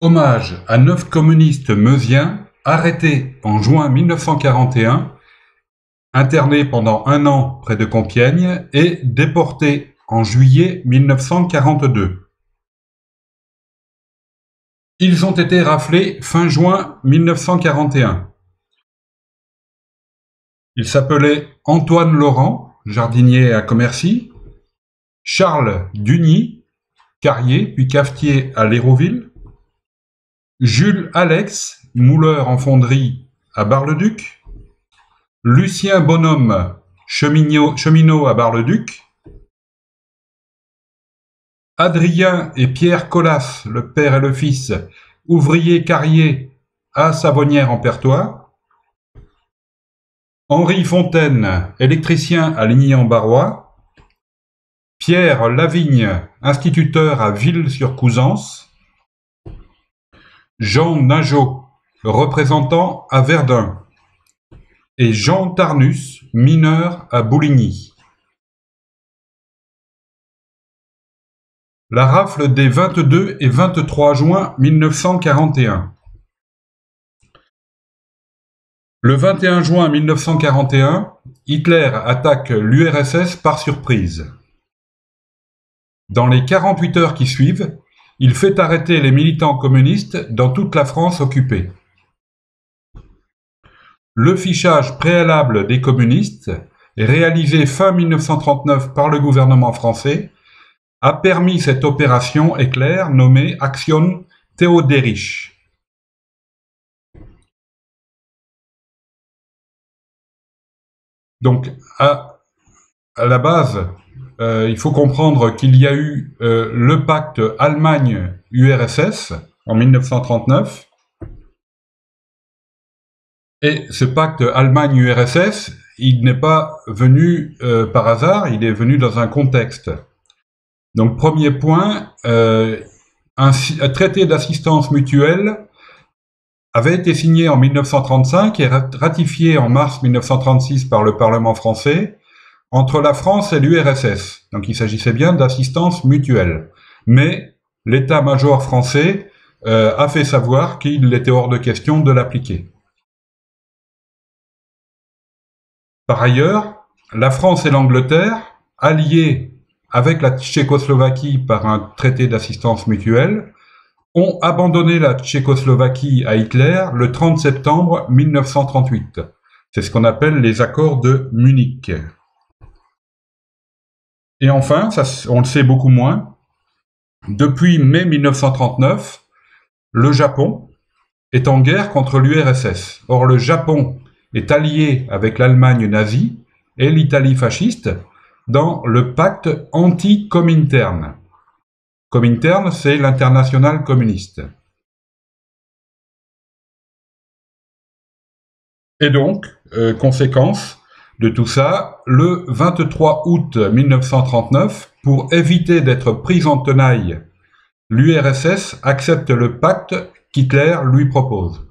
Hommage à 9 communistes meusiens arrêtés en juin 1941, internés pendant 1 an près de Compiègne et déportés en juillet 1942. Ils ont été raflés fin juin 1941. Ils s'appelaient Antoine Laurent, jardinier à Commercy, Charles Dugny, carrier puis cafetier à Léroville, Jules Alex, mouleur en fonderie à Bar-le-Duc, Lucien Bonhomme, cheminot à Bar-le-Duc, Adrien et Pierre Colas, le père et le fils, ouvriers carriers à Savonnières-en-Perthôis, Henri Fontaine, électricien à Ligny-en-Barrois, Pierre Lavigne, instituteur à Ville-sur-Couzance, Jean Najot, représentant à Verdun, et Jean Tarnus, mineur à Bouligny. La rafle des 22 et 23 juin 1941. Le 21 juin 1941, Hitler attaque l'URSS par surprise. Dans les 48 heures qui suivent, il fait arrêter les militants communistes dans toute la France occupée. Le fichage préalable des communistes, réalisé fin 1939 par le gouvernement français, a permis cette opération éclair nommée Aktion Theoderich. Donc, à la base, il faut comprendre qu'il y a eu le pacte Allemagne-URSS en 1939. Et ce pacte Allemagne-URSS, il n'est pas venu par hasard, il est venu dans un contexte. Donc, premier point, un traité d'assistance mutuelle avait été signé en 1935 et ratifié en mars 1936 par le Parlement français entre la France et l'URSS. Donc il s'agissait bien d'assistance mutuelle. Mais l'état-major français a fait savoir qu'il était hors de question de l'appliquer. Par ailleurs, la France et l'Angleterre, alliées avec la Tchécoslovaquie par un traité d'assistance mutuelle, ont abandonné la Tchécoslovaquie à Hitler le 30 septembre 1938. C'est ce qu'on appelle les accords de Munich. Et enfin, ça, on le sait beaucoup moins, depuis mai 1939, le Japon est en guerre contre l'URSS. Or, le Japon est allié avec l'Allemagne nazie et l'Italie fasciste dans le pacte anti-Comintern. Comintern, c'est l'internationale communiste. Et donc, conséquence de tout ça, le 23 août 1939, pour éviter d'être pris en tenaille, l'URSS accepte le pacte qu'Hitler lui propose.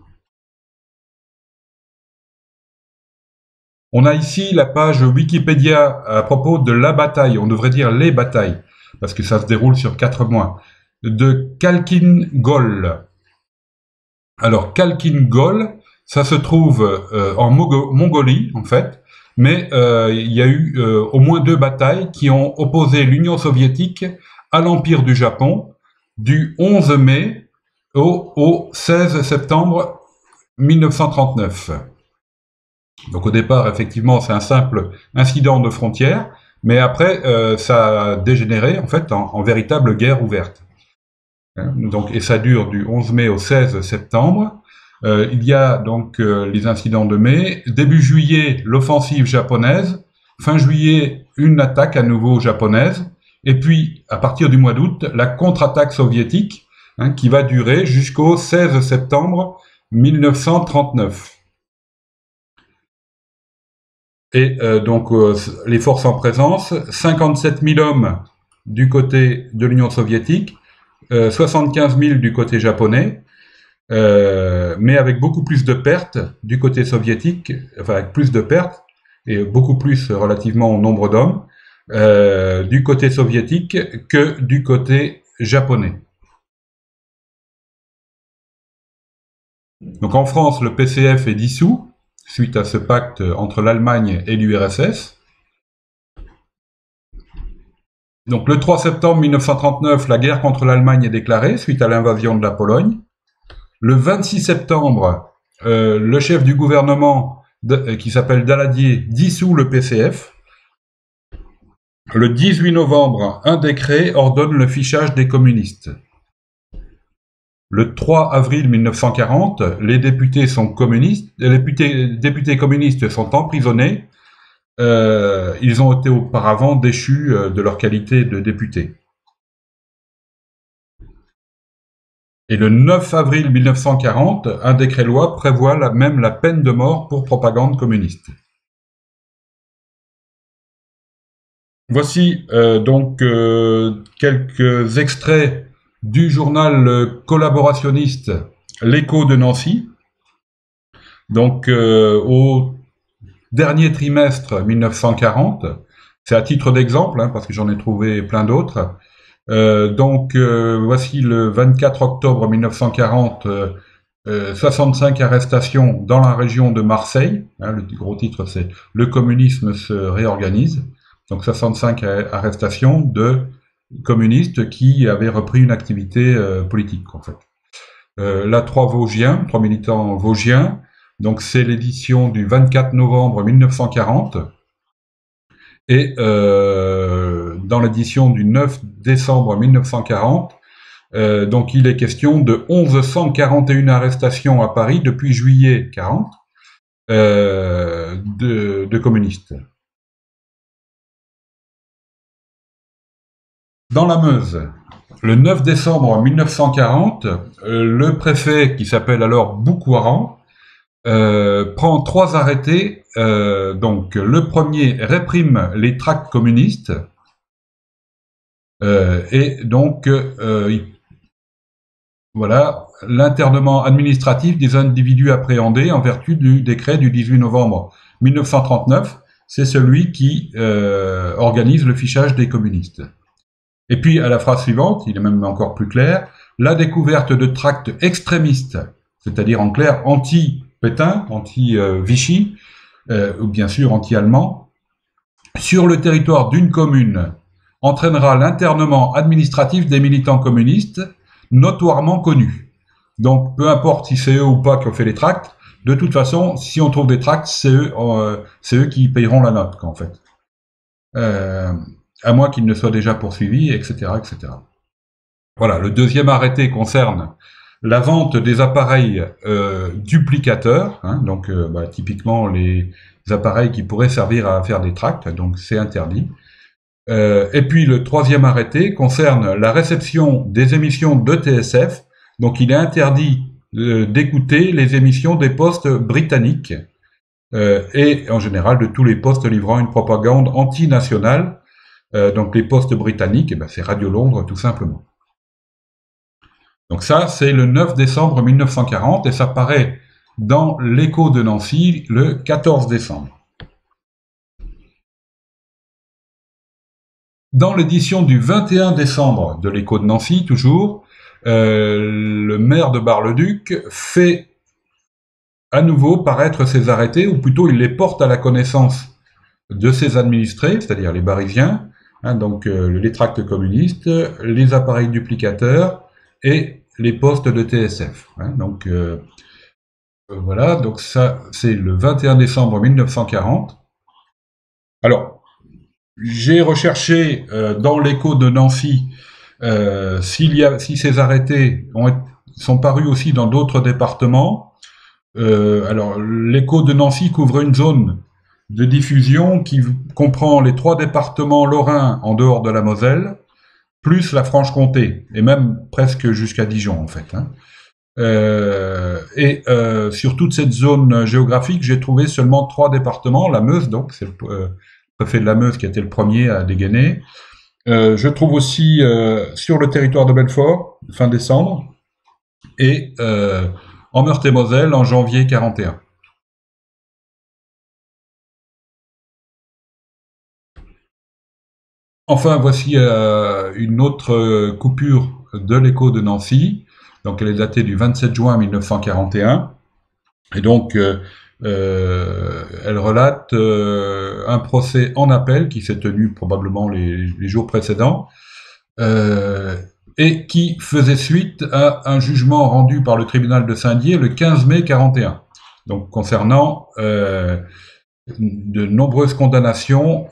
On a ici la page Wikipédia à propos de la bataille, on devrait dire les batailles, parce que ça se déroule sur 4 mois, de Khalkhin Gol. Alors, Khalkhin Gol, ça se trouve en Mongolie, en fait, mais il y a eu au moins 2 batailles qui ont opposé l'Union soviétique à l'Empire du Japon du 11 mai au 16 septembre 1939. Donc au départ, effectivement, c'est un simple incident de frontière, mais après, ça a dégénéré en fait en véritable guerre ouverte. Donc, et ça dure du 11 mai au 16 septembre. Il y a donc les incidents de mai. Début juillet, l'offensive japonaise. Fin juillet, une attaque à nouveau japonaise. Et puis, à partir du mois d'août, la contre-attaque soviétique, qui va durer jusqu'au 16 septembre 1939. Et donc, les forces en présence, 57 000 hommes du côté de l'Union soviétique, 75 000 du côté japonais, mais avec beaucoup plus de pertes du côté soviétique, enfin avec plus de pertes, et beaucoup plus relativement au nombre d'hommes, du côté soviétique que du côté japonais. Donc en France, le PCF est dissous, suite à ce pacte entre l'Allemagne et l'URSS. Donc le 3 septembre 1939, la guerre contre l'Allemagne est déclarée, suite à l'invasion de la Pologne. Le 26 septembre, le chef du gouvernement, qui s'appelle Daladier, dissout le PCF. Le 18 novembre, un décret ordonne le fichage des communistes. Le 3 avril 1940, les députés communistes sont emprisonnés. Ils ont été auparavant déchus de leur qualité de députés. Et le 9 avril 1940, un décret-loi prévoit même la peine de mort pour propagande communiste. Voici donc quelques extraits du journal collaborationniste L'Écho de Nancy. Donc au dernier trimestre 1940, c'est à titre d'exemple, parce que j'en ai trouvé plein d'autres. Voici le 24 octobre 1940, 65 arrestations dans la région de Marseille. Le gros titre, c'est « Le communisme se réorganise ». Donc 65 arrestations de communistes qui avaient repris une activité politique, en fait. Là, trois militants vosgiens. Donc c'est l'édition du 24 novembre 1940. Et dans l'édition du 9 décembre 1940, donc il est question de 1141 arrestations à Paris depuis juillet 40 de communistes. Dans la Meuse, le 9 décembre 1940, le préfet, qui s'appelle alors Boucouaran, prend 3 arrêtés. Donc le premier réprime les tracts communistes, et donc voilà l'internement administratif des individus appréhendés en vertu du décret du 18 novembre 1939. C'est celui qui organise le fichage des communistes. Et puis à la phrase suivante, il est même encore plus clair, la découverte de tracts extrémistes, c'est-à-dire en clair anti-Pétain, anti-Vichy, ou bien sûr anti-allemand, sur le territoire d'une commune entraînera l'internement administratif des militants communistes notoirement connus. Donc peu importe si c'est eux ou pas qui ont fait les tracts, de toute façon, si on trouve des tracts, c'est eux qui payeront la note, en fait. À moins qu'ils ne soient déjà poursuivis, etc., etc. Voilà, le deuxième arrêté concerne la vente des appareils duplicateurs, donc typiquement les appareils qui pourraient servir à faire des tracts, donc c'est interdit. Et puis le troisième arrêté concerne la réception des émissions de TSF, donc il est interdit d'écouter les émissions des postes britanniques, et en général de tous les postes livrant une propagande anti-nationale. Donc les postes britanniques, c'est Radio Londres tout simplement. Donc ça, c'est le 9 décembre 1940 et ça paraît dans l'Écho de Nancy le 14 décembre. Dans l'édition du 21 décembre de l'Écho de Nancy, toujours, le maire de Bar-le-Duc fait à nouveau paraître ses arrêtés, ou plutôt il les porte à la connaissance de ses administrés, c'est-à-dire les Barisiens, donc les tracts communistes, les appareils duplicateurs et les postes de TSF. Voilà, donc ça c'est le 21 décembre 1940. Alors, j'ai recherché dans l'Écho de Nancy si ces arrêtés sont parus aussi dans d'autres départements. Alors, l'Écho de Nancy couvre une zone de diffusion qui comprend les 3 départements lorrains en dehors de la Moselle, plus la Franche-Comté, et même presque jusqu'à Dijon en fait. Sur toute cette zone géographique, j'ai trouvé seulement 3 départements, la Meuse, donc c'est le préfet de la Meuse qui a été le premier à dégainer. Je trouve aussi sur le territoire de Belfort, fin décembre, et en Meurthe-et-Moselle en janvier 41. Enfin, voici une autre coupure de l'Écho de Nancy. Donc elle est datée du 27 juin 1941. Et donc elle relate un procès en appel qui s'est tenu probablement les jours précédents, et qui faisait suite à un jugement rendu par le tribunal de Saint-Dié le 15 mai 41. Donc concernant de nombreuses condamnations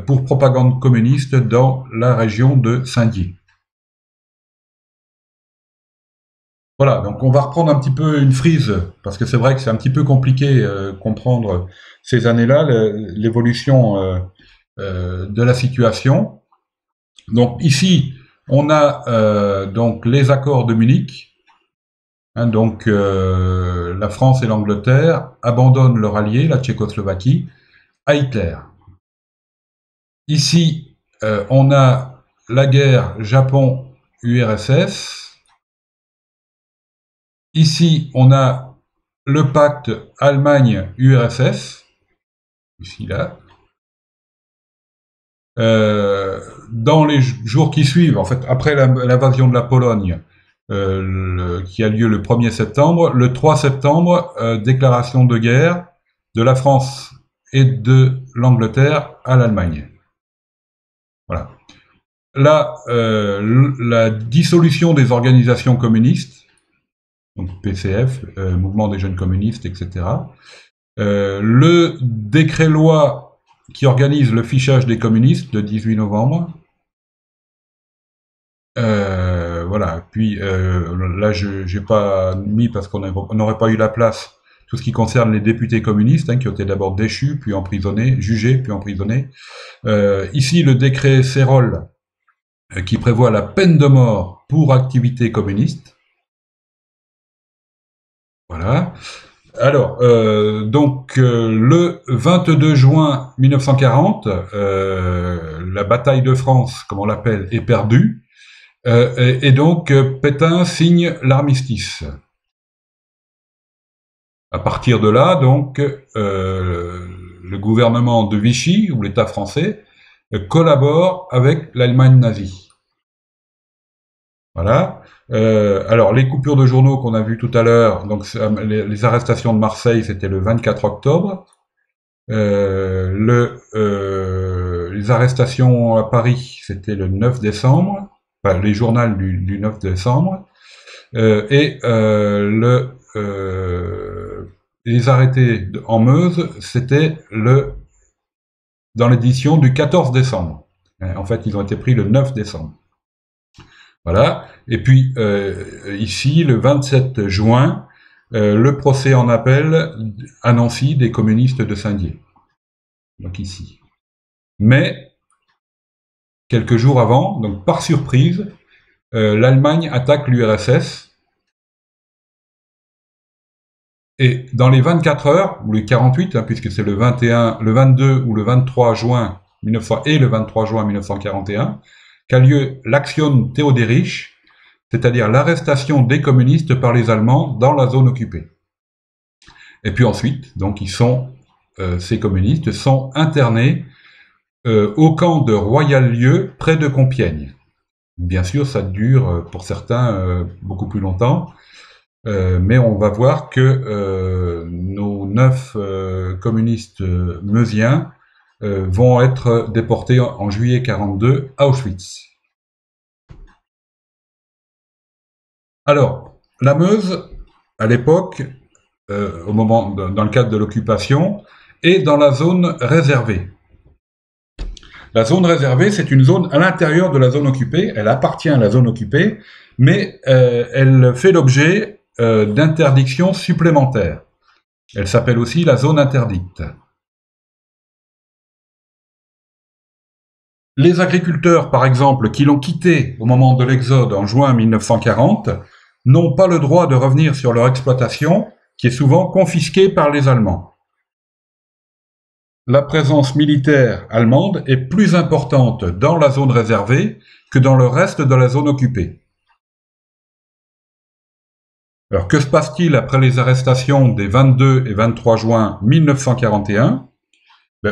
pour propagande communiste dans la région de Saint-Dié. Voilà, donc on va reprendre un petit peu une frise, parce que c'est vrai que c'est un petit peu compliqué comprendre ces années-là, l'évolution de la situation. Donc ici, on a donc les accords de Munich. Hein, donc la France et l'Angleterre abandonnent leur allié, la Tchécoslovaquie, à Hitler. Ici, on a la guerre Japon-URSS. Ici, on a le pacte Allemagne-URSS, ici là. Dans les jours qui suivent, en fait, après l'invasion de la Pologne, qui a lieu le 1er septembre, le 3 septembre, déclaration de guerre de la France et de l'Angleterre à l'Allemagne. Voilà. Là, la dissolution des organisations communistes, donc PCF, Mouvement des jeunes communistes, etc. Le décret-loi qui organise le fichage des communistes, le 18 novembre. Voilà. Puis là, je n'ai pas mis parce qu'on n'aurait pas eu la place tout ce qui concerne les députés communistes, hein, qui ont été d'abord déchus, puis emprisonnés, jugés, puis emprisonnés. Ici, le décret Sérol, qui prévoit la peine de mort pour activité communiste. Voilà. Alors, donc, le 22 juin 1940, la bataille de France, comme on l'appelle, est perdue, et donc Pétain signe l'armistice. À partir de là, donc, le gouvernement de Vichy, ou l'État français, collabore avec l'Allemagne nazie. Voilà. Alors, les coupures de journaux qu'on a vues tout à l'heure, donc les arrestations de Marseille, c'était le 24 octobre. Les arrestations à Paris, c'était le 9 décembre. Enfin, les journaux du 9 décembre. Les arrêtés en Meuse, c'était dans l'édition du 14 décembre. En fait, ils ont été pris le 9 décembre. Voilà. Et puis ici, le 27 juin, le procès en appel à Nancy des communistes de Saint-Dié. Donc ici. Mais quelques jours avant, donc par surprise, l'Allemagne attaque l'URSS. Et dans les 24 heures, ou les 48, hein, puisque c'est le 22 ou le 23 juin 1941, qu'a lieu l'Aktion Theoderich, c'est-à-dire l'arrestation des communistes par les Allemands dans la zone occupée. Et puis ensuite, donc ces communistes sont internés au camp de Royal-Lieu, près de Compiègne. Bien sûr, ça dure pour certains beaucoup plus longtemps, mais on va voir que nos 9 communistes meusiens vont être déportés en juillet 42 à Auschwitz. Alors, la Meuse, à l'époque, dans le cadre de l'occupation, est dans la zone réservée. La zone réservée, c'est une zone à l'intérieur de la zone occupée, elle appartient à la zone occupée, mais elle fait l'objet d'interdictions supplémentaires. Elle s'appelle aussi la zone interdite. Les agriculteurs, par exemple, qui l'ont quitté au moment de l'exode en juin 1940, n'ont pas le droit de revenir sur leur exploitation, qui est souvent confisquée par les Allemands. La présence militaire allemande est plus importante dans la zone réservée que dans le reste de la zone occupée. Alors, que se passe-t-il après les arrestations des 22 et 23 juin 1941 ?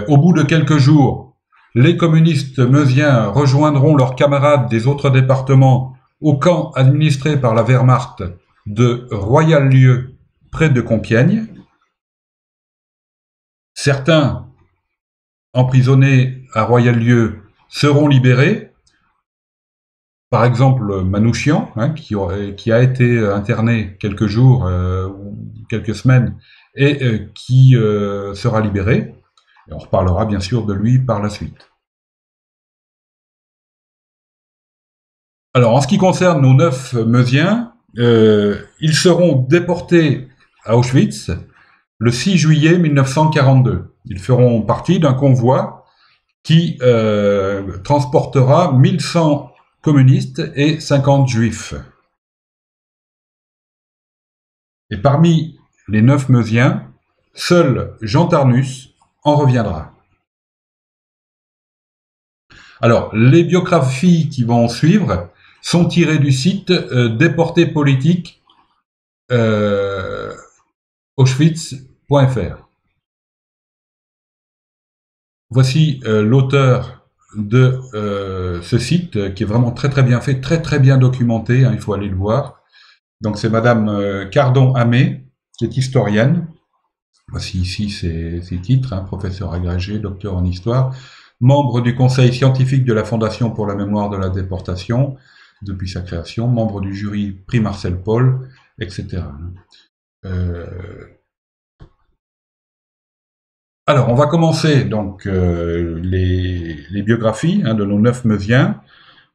Au bout de quelques jours, les communistes meusiens rejoindront leurs camarades des autres départements au camp administré par la Wehrmacht de Royal-Lieu près de Compiègne. Certains emprisonnés à Royal-Lieu seront libérés. Par exemple, Manouchian, qui a été interné quelques jours ou quelques semaines et qui sera libéré. Et on reparlera bien sûr de lui par la suite. Alors, en ce qui concerne nos 9 Meusiens, ils seront déportés à Auschwitz le 6 juillet 1942. Ils feront partie d'un convoi qui transportera 1100 communistes et 50 juifs. Et parmi les 9 Meusiens, seul Jean Tarnus en reviendra. Alors, les biographies qui vont suivre sont tirées du site Déportés politiques Auschwitz.fr. Voici l'auteur de ce site qui est vraiment très très bien fait, très très bien documenté, il faut aller le voir. Donc c'est Madame Cardon-Hamé, qui est historienne. Voici ici ses titres, professeur agrégé, docteur en histoire, membre du conseil scientifique de la Fondation pour la mémoire de la déportation depuis sa création, membre du jury prix Marcel Paul, etc. Alors, on va commencer donc les biographies de nos 9 Meusiens.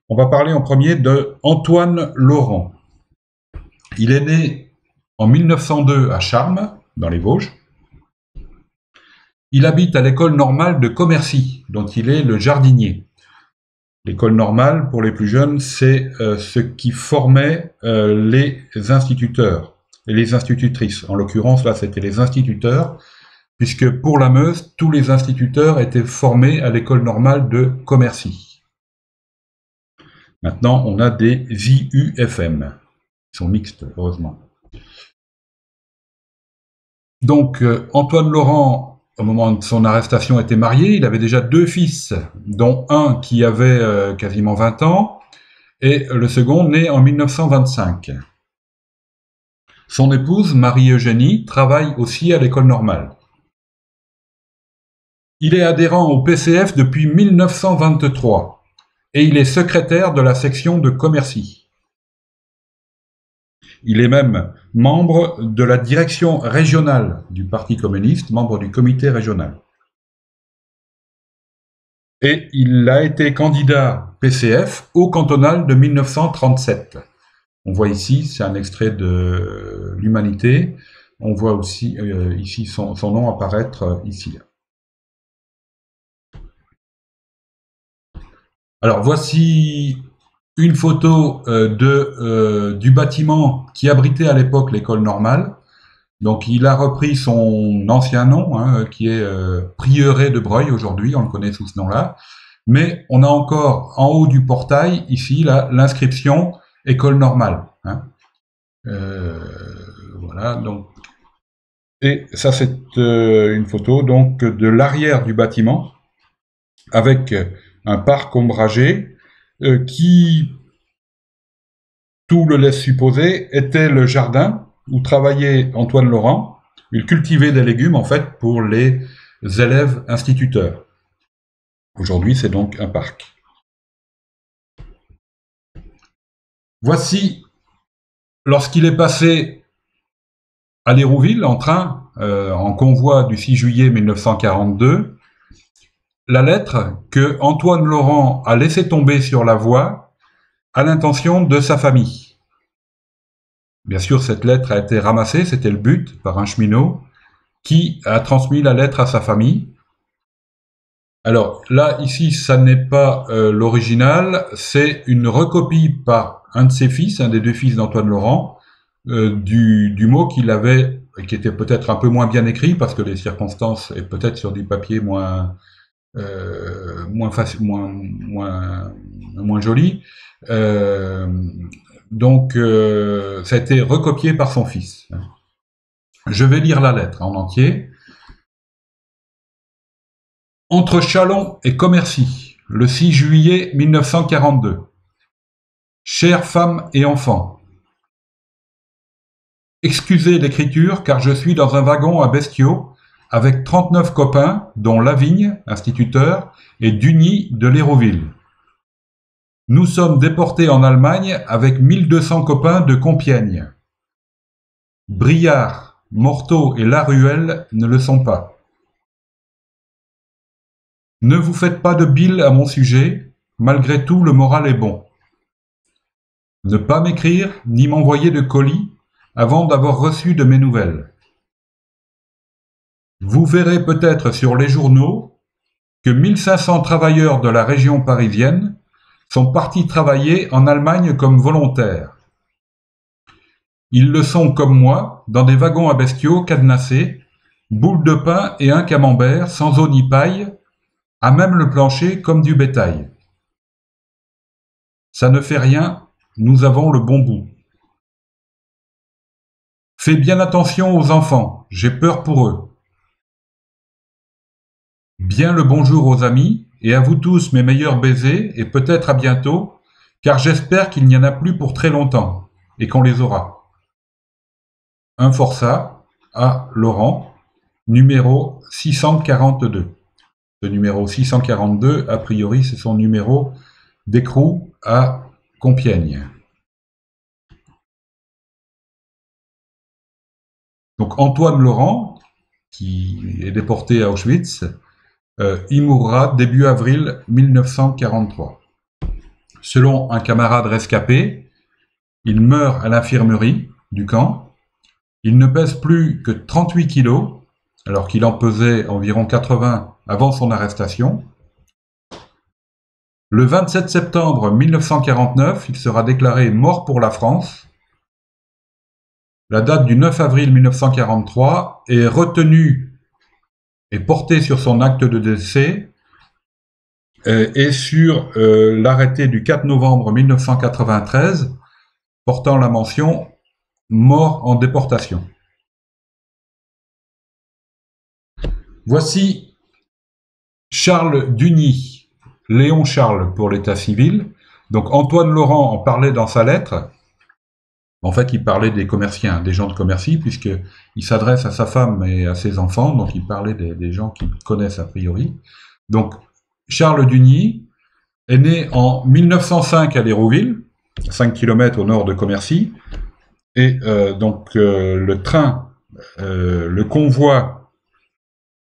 On va parler en premier de Antoine Laurent. Il est né en 1902 à Charmes, dans les Vosges. Il habite à l'école normale de Commercy, dont il est le jardinier. L'école normale, pour les plus jeunes, c'est ce qui formait les instituteurs et les institutrices. En l'occurrence, là, c'était les instituteurs, puisque pour la Meuse, tous les instituteurs étaient formés à l'école normale de Commercy. Maintenant, on a des IUFM. Ils sont mixtes, heureusement. Donc, Antoine Laurent, au moment de son arrestation, était marié. Il avait déjà 2 fils, dont un qui avait quasiment 20 ans, et le second né en 1925. Son épouse, Marie-Eugénie, travaille aussi à l'école normale. Il est adhérent au PCF depuis 1923 et il est secrétaire de la section de Commercy. Il est même membre de la direction régionale du Parti communiste, membre du comité régional. Et il a été candidat PCF au cantonal de 1937. On voit ici, c'est un extrait de l'Humanité. On voit aussi ici son nom apparaître ici. Alors voici une photo du bâtiment qui abritait à l'époque l'école normale. Donc il a repris son ancien nom, qui est Prieuré de Breuil aujourd'hui, on le connaît sous ce nom-là. Mais on a encore en haut du portail, ici, l'inscription école normale. Voilà, donc. Et ça c'est une photo donc de l'arrière du bâtiment, avec un parc ombragé qui, tout le laisse supposer, était le jardin où travaillait Antoine Laurent. Il cultivait des légumes, en fait, pour les élèves instituteurs. Aujourd'hui, c'est donc un parc. Voici, lorsqu'il est passé à l'Hérouville en train, en convoi du 6 juillet 1942, la lettre que Antoine Laurent a laissé tomber sur la voie à l'intention de sa famille. Bien sûr, cette lettre a été ramassée, c'était le but, par un cheminot, qui a transmis la lettre à sa famille. Alors là, ici, ça n'est pas l'original, c'est une recopie par un de ses fils, un des 2 fils d'Antoine Laurent, du mot qu'il avait, qui était peut-être un peu moins bien écrit, parce que les circonstances, et peut-être sur du papier moins joli. Donc, ça a été recopié par son fils. Je vais lire la lettre en entier. Entre Châlons et Commercy, le 6 juillet 1942. Chères femmes et enfants, excusez l'écriture car je suis dans un wagon à bestiaux avec 39 copains, dont Lavigne, instituteur, et Duny de Léroville. Nous sommes déportés en Allemagne avec 1200 copains de Compiègne. Briard, Morteau et Laruelle ne le sont pas. Ne vous faites pas de bile à mon sujet, malgré tout le moral est bon. Ne pas m'écrire ni m'envoyer de colis avant d'avoir reçu de mes nouvelles. Vous verrez peut-être sur les journaux que 1500 travailleurs de la région parisienne sont partis travailler en Allemagne comme volontaires. Ils le sont comme moi, dans des wagons à bestiaux cadenassés, boules de pain et un camembert, sans eau ni paille, à même le plancher comme du bétail. Ça ne fait rien, nous avons le bon bout. Fais bien attention aux enfants, j'ai peur pour eux. Bien le bonjour aux amis, et à vous tous mes meilleurs baisers, et peut-être à bientôt, car j'espère qu'il n'y en a plus pour très longtemps, et qu'on les aura. Un forçat, à Laurent, numéro 642. Ce numéro 642, a priori, c'est son numéro d'écrou à Compiègne. Donc Antoine Laurent, qui est déporté à Auschwitz, il mourra début avril 1943. Selon un camarade rescapé, il meurt à l'infirmerie du camp. Il ne pèse plus que 38 kilos, alors qu'il en pesait environ 80 avant son arrestation. Le 27 septembre 1949, il sera déclaré mort pour la France. La date du 9 avril 1943 est retenue et portée sur son acte de décès et sur l'arrêté du 4 novembre 1993 portant la mention « mort en déportation ». Voici Charles Duny, Léon Charles pour l'état civil. Donc Antoine Laurent en parlait dans sa lettre. En fait, il parlait des commerciants, des gens de commercy, puisqu'il s'adresse à sa femme et à ses enfants, donc il parlait des gens qu'il connaissent a priori. Donc, Charles Duny est né en 1905 à Léroville, 5 km au nord de Commercy, et donc le train, le convoi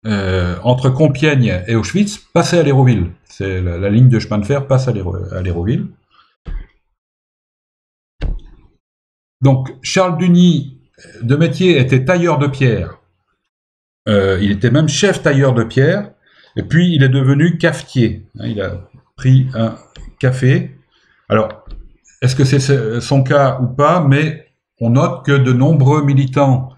entre Compiègne et Auschwitz passait à Léroville. C'est la ligne de chemin de fer passe à Léroville. Donc, Charles Duny, de métier, était tailleur de pierre. Il était même chef tailleur de pierre. Et puis, il est devenu cafetier. Il a pris un café. Alors, est-ce que c'est son cas ou pas? Mais on note que de nombreux militants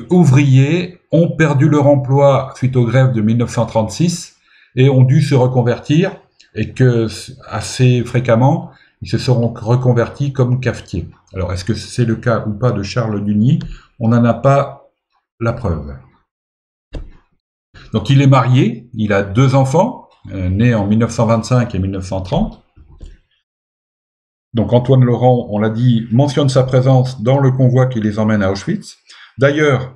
ouvriers ont perdu leur emploi suite aux grèves de 1936 et ont dû se reconvertir. Et que, assez fréquemment, ils se seront reconvertis comme cafetiers. Alors, est-ce que c'est le cas ou pas de Charles Duny? On n'en a pas la preuve. Donc, il est marié, il a 2 enfants, nés en 1925 et 1930. Donc, Antoine Laurent, on l'a dit, mentionne sa présence dans le convoi qui les emmène à Auschwitz. D'ailleurs,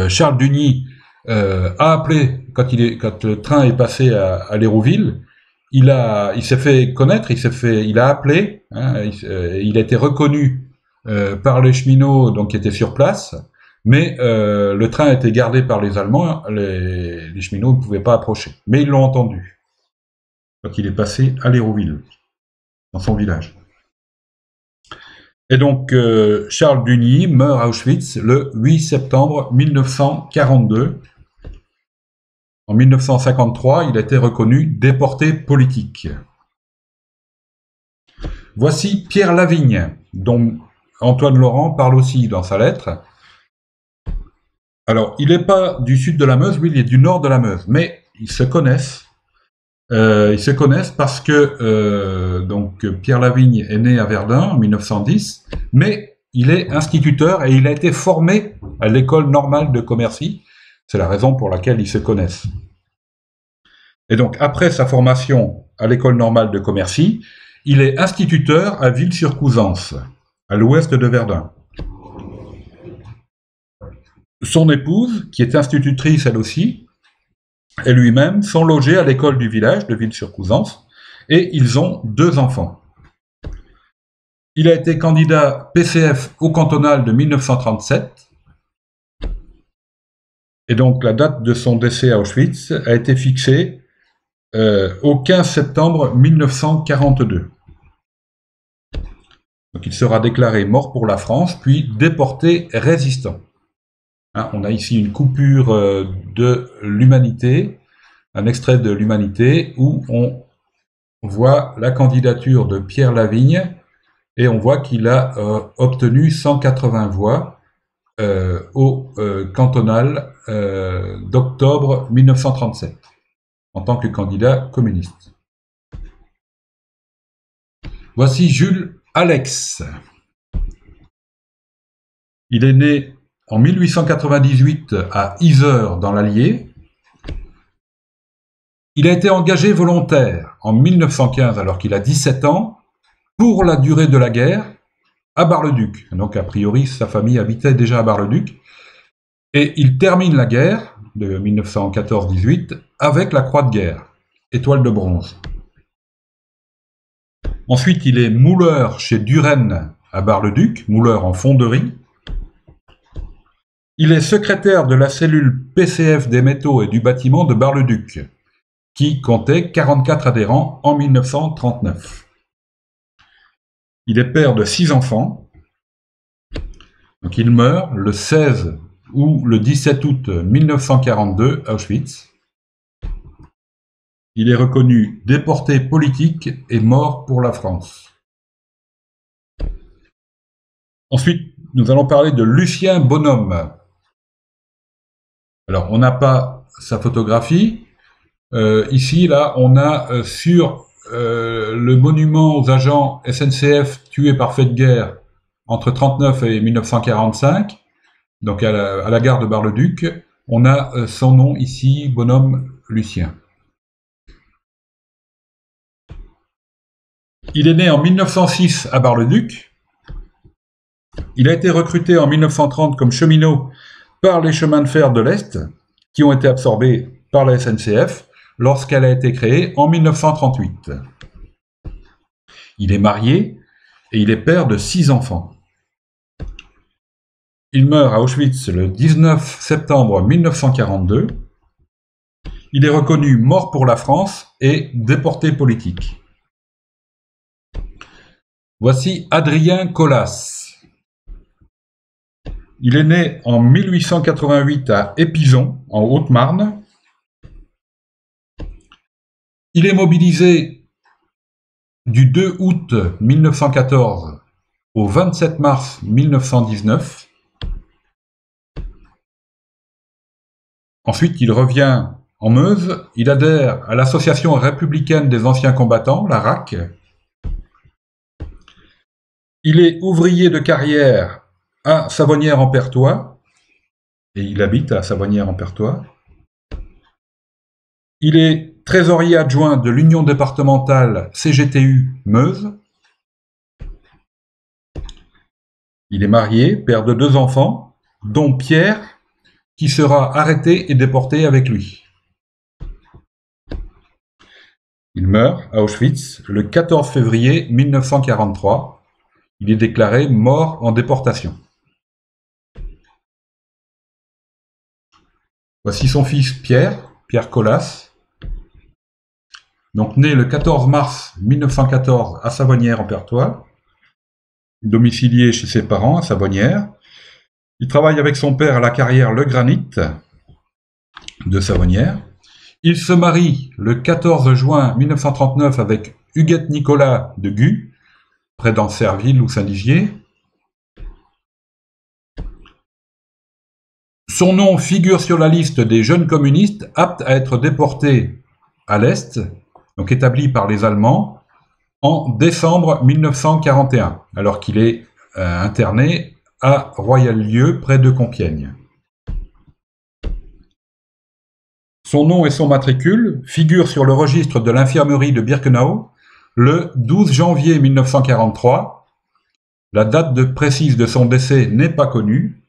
Charles Duny a appelé, quand le train est passé à Léroville, il s'est fait connaître, il a appelé, hein, il a été reconnu par les cheminots donc qui étaient sur place, mais le train a été gardé par les Allemands, les cheminots ne pouvaient pas approcher, mais ils l'ont entendu. Donc il est passé à Léroville, dans son village. Et donc Charles Duny meurt à Auschwitz le 8 septembre 1942. En 1953, il a été reconnu déporté politique. Voici Pierre Lavigne, dont Antoine Laurent parle aussi dans sa lettre. Alors, il n'est pas du sud de la Meuse, lui, il est du nord de la Meuse, mais ils se connaissent. Ils se connaissent parce que donc Pierre Lavigne est né à Verdun en 1910, mais il est instituteur et il a été formé à l'école normale de Commercy. C'est la raison pour laquelle ils se connaissent. Et donc, après sa formation à l'école normale de Commercy, Il est instituteur à Ville-sur-Couzance, à l'ouest de Verdun. Son épouse, qui est institutrice elle aussi, et lui-même sont logés à l'école du village de Ville-sur-Couzance, et ils ont 2 enfants. Il a été candidat PCF au cantonal de 1937, et donc la date de son décès à Auschwitz a été fixée au 15 septembre 1942. Donc il sera déclaré mort pour la France, puis déporté résistant. Hein, on a ici une coupure de l'Humanité, un extrait de l'Humanité, où on voit la candidature de Pierre Lavigne, et on voit qu'il a obtenu 180 voix au cantonal d'octobre 1937, en tant que candidat communiste. Voici Jules Alex. Il est né en 1898 à Yzeure dans l'Allier. Il a été engagé volontaire en 1915, alors qu'il a 17 ans, pour la durée de la guerre, à Bar-le-Duc. Donc, a priori, sa famille habitait déjà à Bar-le-Duc. Et il termine la guerre de 1914-18 avec la Croix de guerre, étoile de bronze. Ensuite, il est mouleur chez Duren à Bar-le-Duc, mouleur en fonderie. Il est secrétaire de la cellule PCF des métaux et du bâtiment de Bar-le-Duc, qui comptait 44 adhérents en 1939. Il est père de 6 enfants. Donc il meurt le 16 ou le 17 août 1942 à Auschwitz. Il est reconnu déporté politique et mort pour la France. Ensuite, nous allons parler de Lucien Bonhomme. Alors, on n'a pas sa photographie. Ici, là, on a sur le monument aux agents SNCF tués par fait de guerre entre 1939 et 1945, donc à la gare de Bar-le-Duc, on a son nom ici, Bonhomme Lucien. Il est né en 1906 à Bar-le-Duc. Il a été recruté en 1930 comme cheminot par les chemins de fer de l'Est, qui ont été absorbés par la SNCF lorsqu'elle a été créée en 1938. Il est marié et il est père de 6 enfants. Il meurt à Auschwitz le 19 septembre 1942. Il est reconnu mort pour la France et déporté politique. Voici Adrien Colas. Il est né en 1888 à Épizon, en Haute-Marne. Il est mobilisé du 2 août 1914 au 27 mars 1919. Ensuite, il revient en Meuse. Il adhère à l'Association républicaine des anciens combattants, la RAC. Il est ouvrier de carrière à Savonnières-en-Perthois, et il habite à Savonnières-en-Perthois. Il est trésorier adjoint de l'Union départementale CGTU Meuse. Il est marié, père de 2 enfants, dont Pierre, qui sera arrêté et déporté avec lui. Il meurt à Auschwitz le 14 février 1943. Il est déclaré mort en déportation. Voici son fils Pierre Colas, donc né le 14 mars 1914 à Savonnières-en-Perthois, domicilié chez ses parents à Savonnières. Il travaille avec son père à la carrière Le Granit de Savonnières. Il se marie le 14 juin 1939 avec Huguette Nicolas de Gu, près d'Ancerville ou Saint-Ligier. Son nom figure sur la liste des jeunes communistes aptes à être déportés à l'Est, donc établis par les Allemands, en décembre 1941, alors qu'il est interné à Royal-Lieu, près de Compiègne. Son nom et son matricule figurent sur le registre de l'infirmerie de Birkenau, le 12 janvier 1943. La date précise de son décès n'est pas connue.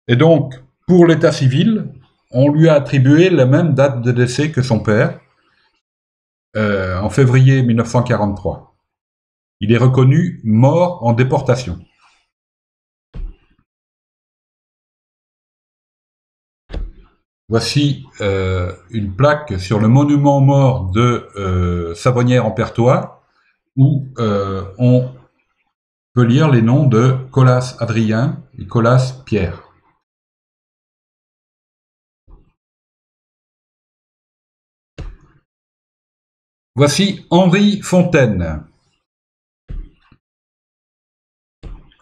Et donc, pour l'état civil, on lui a attribué la même date de décès que son père, en février 1943. Il est reconnu mort en déportation. Voici une plaque sur le monument aux morts de Savonnières-en-Perthois, où on peut lire les noms de Colas Adrien et Colas Pierre. Voici Henri Fontaine.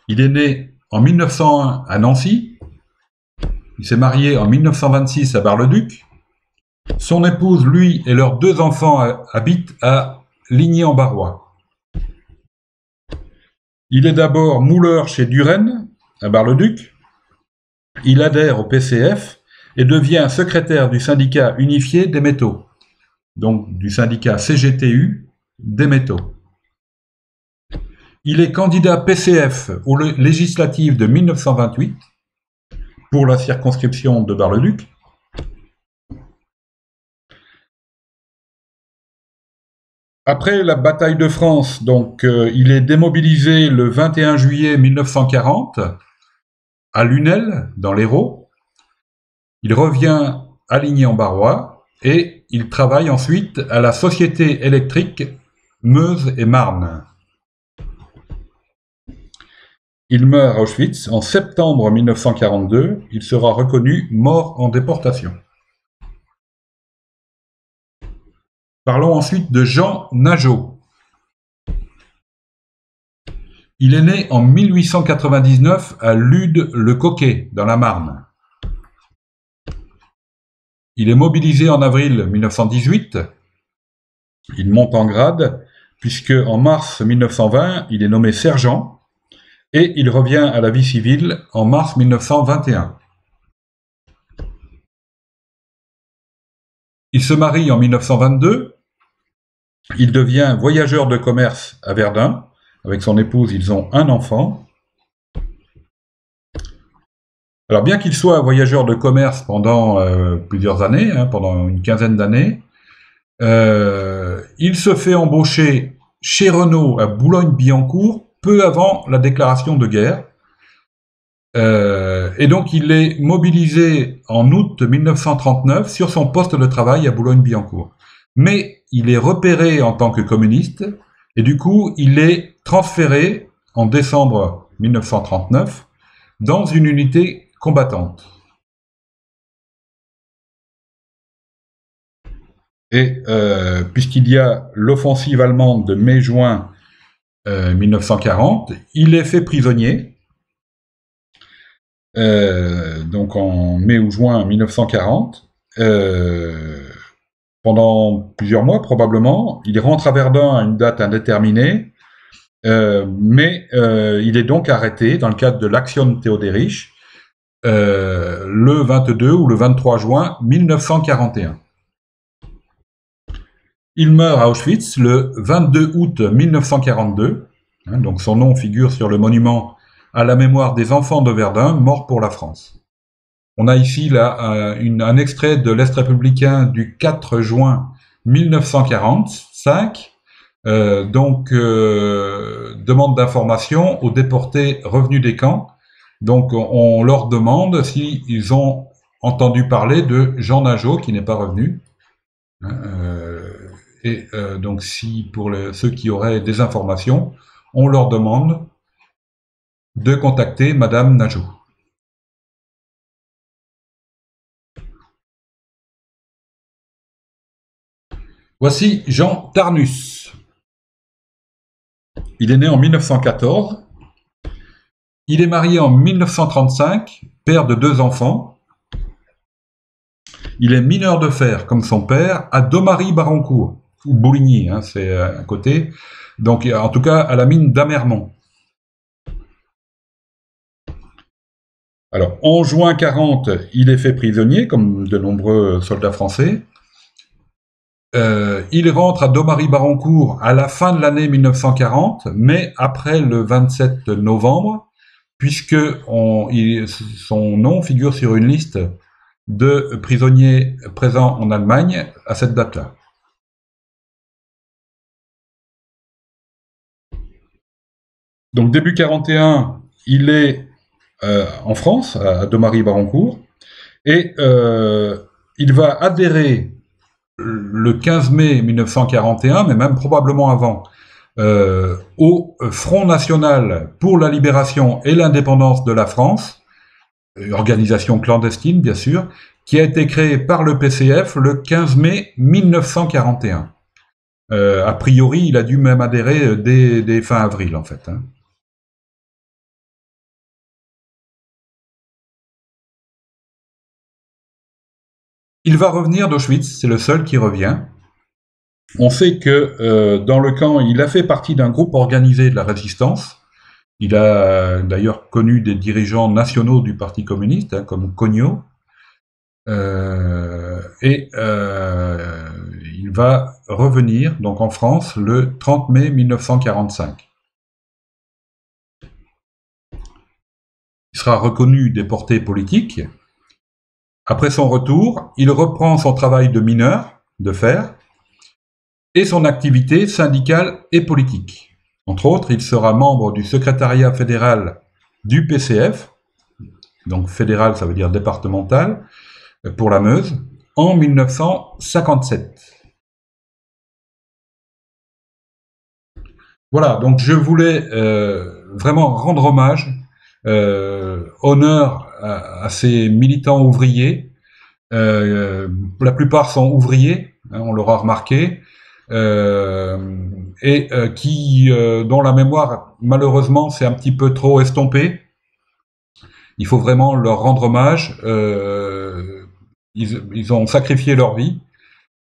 Il est né en 1901 à Nancy. Il s'est marié en 1926 à Bar-le-Duc. Son épouse, lui, et leurs 2 enfants habitent à Ligny-en-Barrois. Il est d'abord mouleur chez Duren, à Bar-le-Duc. Il adhère au PCF et devient secrétaire du syndicat unifié des métaux, donc du syndicat CGTU des métaux. Il est candidat PCF aux législatives de 1928 pour la circonscription de Bar-le-Duc. Après la bataille de France, donc, il est démobilisé le 21 juillet 1940 à Lunel, dans l'Hérault. Il revient à Ligny-en-Barrois et il travaille ensuite à la Société électrique Meuse et Marne. Il meurt à Auschwitz en septembre 1942. Il sera reconnu mort en déportation. Parlons ensuite de Jean Najot. Il est né en 1899 à Lude-le-Coquet, dans la Marne. Il est mobilisé en avril 1918. Il monte en grade, puisque en mars 1920, il est nommé sergent, et il revient à la vie civile en mars 1921. Il se marie en 1922. Il devient voyageur de commerce à Verdun. Avec son épouse, ils ont un enfant. Alors, bien qu'il soit voyageur de commerce pendant plusieurs années, pendant une quinzaine d'années, il se fait embaucher chez Renault à Boulogne-Billancourt peu avant la déclaration de guerre. Et donc, il est mobilisé en août 1939 sur son poste de travail à Boulogne-Billancourt. Mais il est repéré en tant que communiste, et du coup, il est transféré en décembre 1939 dans une unité combattante. Et puisqu'il y a l'offensive allemande de mai-juin 1940, il est fait prisonnier. Donc en mai ou juin 1940, pendant plusieurs mois probablement. Il rentre à Verdun à une date indéterminée, mais il est donc arrêté dans le cadre de l'Aktion Theoderich le 22 ou le 23 juin 1941. Il meurt à Auschwitz le 22 août 1942, donc son nom figure sur le monument à la mémoire des enfants de Verdun morts pour la France. On a ici là un extrait de l'Est républicain du 4 juin 1945, demande d'information aux déportés revenus des camps. Donc on leur demande s'ils ont entendu parler de Jean Najot, qui n'est pas revenu. Donc si pour ceux qui auraient des informations, on leur demande de contacter Madame Najot. Voici Jean Tarnus. Il est né en 1914. Il est marié en 1935, père de 2 enfants. Il est mineur de fer, comme son père, à Domary-Baroncourt, ou Bouligny, c'est à côté. Donc, en tout cas, à la mine d'Amermont. Alors, en juin 40, il est fait prisonnier, comme de nombreux soldats français. Il rentre à Domary-Barancourt à la fin de l'année 1940, mais après le 27 novembre, puisque son nom figure sur une liste de prisonniers présents en Allemagne à cette date-là. Donc début 41, il est en France, à Domary-Barancourt, et il va adhérer le 15 mai 1941, mais même probablement avant, au Front National pour la libération et l'indépendance de la France, organisation clandestine bien sûr, qui a été créée par le PCF le 15 mai 1941. A priori, il a dû même adhérer dès fin avril en fait. Hein. Il va revenir d'Auschwitz, c'est le seul qui revient. On sait que dans le camp, il a fait partie d'un groupe organisé de la résistance. Il a d'ailleurs connu des dirigeants nationaux du Parti communiste, hein, comme Cognot. Il va revenir donc en France le 30 mai 1945. Il sera reconnu déporté politique. Après son retour, il reprend son travail de mineur, de fer, et son activité syndicale et politique. Entre autres, il sera membre du secrétariat fédéral du PCF, donc fédéral ça veut dire départemental, pour la Meuse, en 1957. Voilà, donc je voulais vraiment rendre hommage, honneur à ces militants ouvriers. La plupart sont ouvriers, hein, on l'aura remarqué, dont la mémoire malheureusement s'est un petit peu trop estompée. Il faut vraiment leur rendre hommage. Ils ont sacrifié leur vie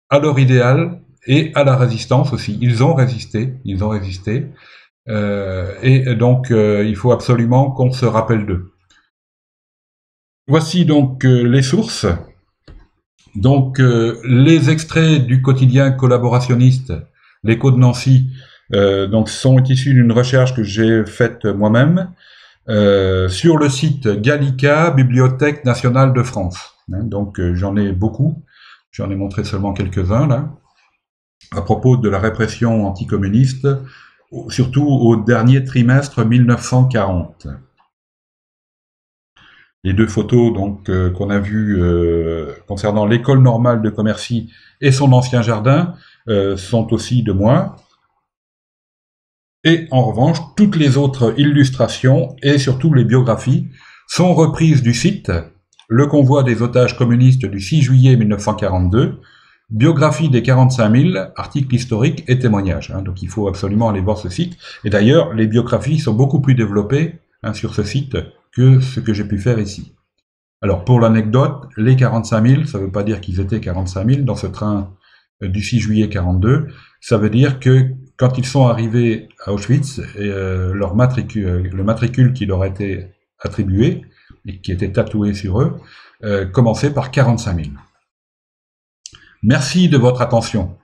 à leur idéal et à la résistance aussi. Ils ont résisté. Donc il faut absolument qu'on se rappelle d'eux. Voici donc les sources. Donc les extraits du quotidien collaborationniste, l'Écho de Nancy, donc sont issus d'une recherche que j'ai faite moi-même sur le site Gallica, Bibliothèque nationale de France. Donc j'en ai beaucoup, j'en ai montré seulement quelques-uns là, à propos de la répression anticommuniste, surtout au dernier trimestre 1940. Les deux photos donc qu'on a vues concernant l'école normale de Commercy et son ancien jardin sont aussi de moi. Et en revanche, toutes les autres illustrations et surtout les biographies sont reprises du site Le convoi des otages communistes du 6 juillet 1942, biographie des 45 000, articles historiques et témoignages. Hein, donc il faut absolument aller voir ce site. Et d'ailleurs, les biographies sont beaucoup plus développées sur ce site que ce que j'ai pu faire ici. Alors pour l'anecdote, les 45 000, ça ne veut pas dire qu'ils étaient 45 000 dans ce train du 6 juillet 42, ça veut dire que quand ils sont arrivés à Auschwitz, le matricule qui leur a été attribué, et qui était tatoué sur eux, commençait par 45 000. Merci de votre attention.